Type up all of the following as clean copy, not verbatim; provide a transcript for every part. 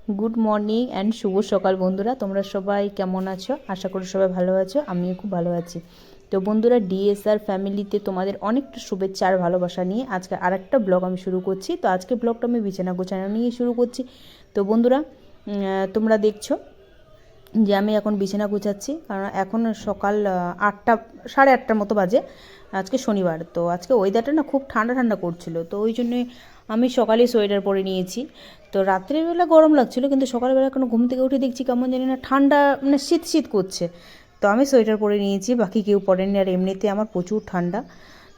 Good morning and শুভ সকাল বন্ধুরা, তোমরা সবাই কেমন আছো? আশা করি সবাই ভালো আছো, আমিও খুব ভালো আছি। তো বন্ধুরা, ডিএসআর ফ্যামিলিতে তোমাদের অনেকটা শুভেচ্ছা আর ভালোবাসা নিয়ে আজকে আরেকটা ব্লগ আমি শুরু করছি। তো আজকে ব্লগটা আমি বিছানা গোছানো নিয়ে শুরু করছি। তো বন্ধুরা, তোমরা দেখছো যে আমি এখন বিছানা গুছাচ্ছি, কারণ এখন সকাল 8টা, 8:30টার মতো বাজে। আজকে শনিবার, তো আজকে ওয়েদারটা না খুব ঠান্ডা ঠান্ডা করছিল, তো ওই জন্যে আমি সকালে সোয়েটার পরে নিয়েছি। তো রাত্রেবেলা গরম লাগছিল, কিন্তু সকালবেলা কোনো ঘুম থেকে উঠে দেখছি কেমন জানি না ঠান্ডা, মানে শীত শীত করছে। তো আমি সোয়েটার পরে নিয়েছি, বাকি কেউ পরেনি। আর এমনিতে আমার প্রচুর ঠান্ডা।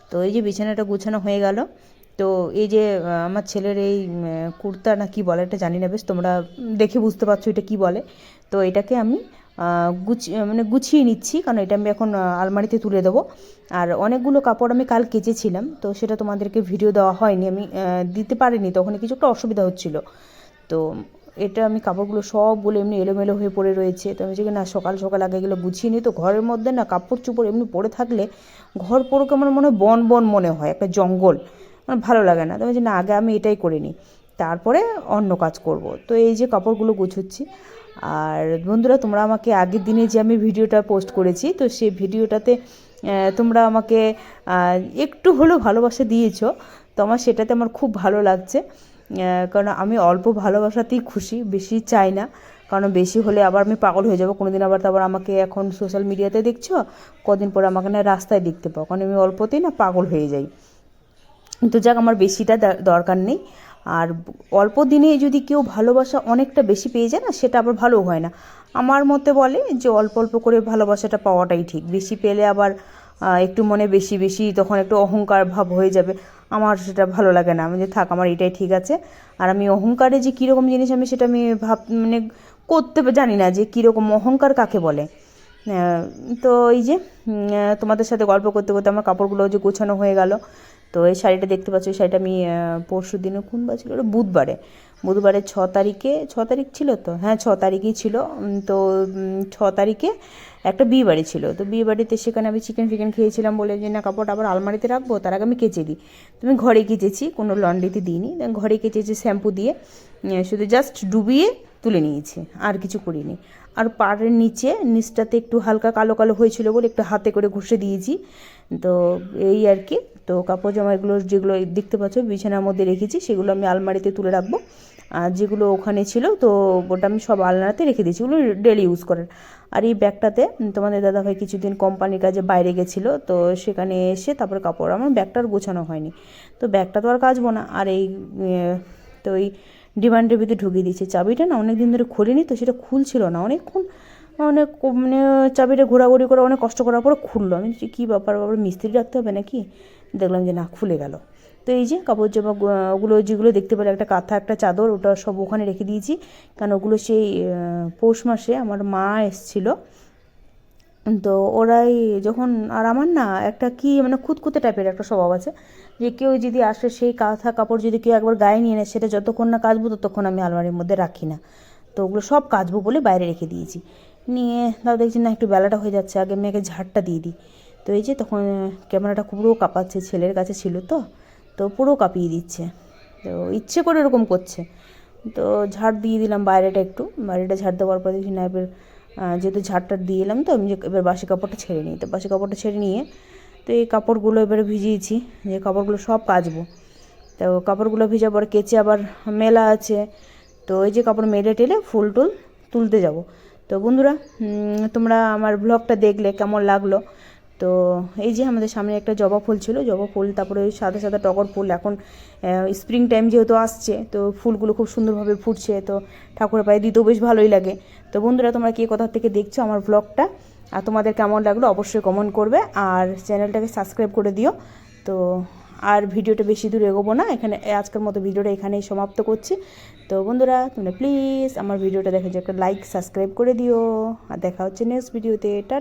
তো এই যে বিছানাটা গুছানো হয়ে গেল। তো এই যে আমার ছেলের এই কুর্তা না কি বলে এটা জানি না, বেশ তোমরা দেখে বুঝতে পারছো এটা কি বলে। তো এটাকে আমি গুছিয়ে নিচ্ছি, কারণ এটা আমি এখন আলমারিতে তুলে দেবো। আর অনেকগুলো কাপড় আমি কাল কেচেছিলাম, তো সেটা তোমাদেরকে ভিডিও দেওয়া হয়নি, আমি দিতে পারিনি, তখন কিছু একটা অসুবিধা হচ্ছিলো। তো এটা আমি কাপড়গুলো সবগুলো এমনি এলোমেলো হয়ে পড়ে রয়েছে। তো আমি যে না সকাল সকাল আগে এগুলো গুছিয়ে নিই। তো ঘরের মধ্যে না কাপড় চোপড় এমনি পড়ে থাকলে ঘর পুরো কেমন মনে হয় বন বন মনে হয়, একটা জঙ্গল, মানে ভালো লাগে না। তো আমি যে না আগে আমি এটাই করে নিই, তারপরে অন্য কাজ করব। তো এই যে কাপড়গুলো গুছোচ্ছি। আর বন্ধুরা, তোমরা আমাকে আগের দিনে যে আমি ভিডিওটা পোস্ট করেছি, তো সেই ভিডিওটাতে তোমরা আমাকে একটু হলেও ভালোবাসা দিয়েছো। তো আমার সেটাতে আমার খুব ভালো লাগছে, কারণ আমি অল্প ভালোবাসাতেই খুশি, বেশি চাই না। কারণ বেশি হলে আবার আমি পাগল হয়ে যাবো কোনো দিন। আবার তারপর আমাকে এখন সোশ্যাল মিডিয়াতে দেখছো, কদিন পরে আমাকে না রাস্তায় দেখতে পাও, কারণ আমি অল্পতেই না পাগল হয়ে যাই। তো যাক, আমার বেশিটা দরকার নেই। আর অল্প দিনে যদি কেউ ভালোবাসা অনেকটা বেশি পেয়ে যায় না, সেটা আবার ভালো হয় না। আমার মতে বলে যে অল্প অল্প করে ভালোবাসাটা পাওয়াটাই ঠিক। বেশি পেলে আবার একটু মনে বেশি বেশি তখন একটু অহংকার ভাব হয়ে যাবে। আমার সেটা ভালো লাগে না। আমি যে থাক, আমার এটাই ঠিক আছে। আর আমি অহংকারে যে কীরকম জিনিস, আমি সেটা আমি মানে করতে জানি না যে কীরকম অহংকার কাকে বলে। তো এই যে তোমাদের সাথে গল্প করতে করতে আমার কাপড়গুলো যে গোছানো হয়ে গেল। তো এই শাড়িটা দেখতে পাচ্ছ, এই শাড়িটা আমি পরশু দিনে কোন বার ছিল, বুধবারে 6 তারিখ ছিল তো, হ্যাঁ 6 তারিখই ছিল। তো 6 তারিখে একটা বিয়ে বাড়ি ছিল। তো বিয়ে বাড়িতে সেখানে আমি চিকেন ফিকেন খেয়েছিলাম বলে যে না কাপড়টা আবার আলমারিতে রাখবো, তার আগে আমি কেচে দিই। তো আমি ঘরে কেচেছি, কোনো লন্ড্রিতে দিইনি, ঘরে কেচেছি শ্যাম্পু দিয়ে, শুধু জাস্ট ডুবিয়ে তুলে নিয়েছি, আর কিছু করিনি। আর পাড়ের নিচটাতে একটু হালকা কালো কালো হয়েছিল বলে একটু হাতে করে ঘষে দিয়েছি। তো এই আর কি। তো কাপড় জামাগুলো যেগুলো দেখতে পাচ্ছ বিছানার মধ্যে রেখেছি, সেগুলো আমি আলমারিতে তুলে রাখবো। আর যেগুলো ওখানে ছিল, তো ওটা আমি সব আলনাতে রেখে দিয়েছি, ওগুলো ডেলি ইউজ করার। আর এই ব্যাগটাতে তোমাদের দাদাভাই কিছুদিন কোম্পানির কাজে বাইরে গেছিলো, তো সেখানে এসে তারপরে কাপড়, আমার ব্যাগটার গোছানো হয়নি। তো ব্যাগটা তো আর কাচবো না। আর এই তো এই ডিমান্ডের ভিতরে ঢুকিয়ে দিয়েছি। চাবিটা না অনেক দিন ধরে খুলিনি, তো সেটা খুলছিল না অনেকক্ষণ, অনেক মানে চাবিটা ঘোরাঘুরি করে অনেক কষ্ট করার পরে খুললো। আমি কী ব্যাপার, মিস্ত্রি রাখতে হবে নাকি, দেখলাম যে না খুলে গেল। তো এই যে কাপড় জামা ওগুলো যেগুলো দেখতে পেলে, একটা কাঁথা একটা চাদর, ওটা সব ওখানে রেখে দিয়েছি। কারণ ওগুলো সেই পৌষ মাসে আমার মা এসেছিলো, তো ওরাই যখন, আর আমার না একটা কি মানে খুঁতখুঁতে টাইপের একটা স্বভাব আছে, যে কেউ যদি আসে সেই কাঁথা কাপড় যদি কেউ একবার গায়ে নিয়ে নেয়, সেটা যতক্ষণ না কাচবো ততক্ষণ আমি আলমারির মধ্যে রাখি না। তো ওগুলো সব কাচবো বলে বাইরে রেখে দিয়েছি। নিয়ে তাও দেখছি না একটু বেলাটা হয়ে যাচ্ছে, আগে মেয়েকে ঝাড়টা দিয়ে দিই। তো এই যে তখন ক্যামেরাটা পুরো কাঁপাচ্ছে, ছেলের কাছে ছিল তো, তো পুরো কাঁপিয়ে দিচ্ছে, তো ইচ্ছে করে এরকম করছে। তো ঝাড় দিয়ে দিলাম বাইরেটা ঝাড় দেওয়ার পর দেখি না, এবার যেহেতু ঝাড়টা দিয়ে এলাম, তো আমি যে এবার বাসি কাপড়টা ছেড়ে নিই। তো বাসি কাপড়টা ছেড়ে নিয়ে তো এই কাপড়গুলো এবারে ভিজিয়েছি, যে কাপড়গুলো সব কাচবো। তো কাপড়গুলো ভিজা পরে কেচে আবার মেলা আছে। তো এই যে কাপড় মেলে টেলে ফুল টুল তুলতে যাব। তো বন্ধুরা, তোমরা আমার ব্লগটা দেখলে কেমন লাগলো? তো এই যে আমাদের সামনে একটা জবা ফুল ছিল, জবা ফুল, তারপরে ওই সাদা সাদা টগর ফুল। এখন স্প্রিং টাইম যেহেতু আসছে, তো ফুলগুলো খুব সুন্দরভাবে ফুটছে, তো ঠাকুরের পায়ে দিতেও বেশ ভালোই লাগে। তো বন্ধুরা, তোমরা কে কোথা থেকে দেখছো আমার ব্লগটা, আর তোমাদের কেমন লাগলো অবশ্যই কমেন্ট করবে, আর চ্যানেলটাকে সাবস্ক্রাইব করে দিও। তো আর ভিডিওটা বেশি দূর এগোবো না, এখানে আজকের মতো ভিডিওটা এখানেই সমাপ্ত করছি। তো বন্ধুরা, তোমরা প্লিজ আমার ভিডিওটা দেখে যে একটা লাইক সাবস্ক্রাইব করে দিও, আর দেখা হচ্ছে নেক্সট ভিডিওতে। টাটা।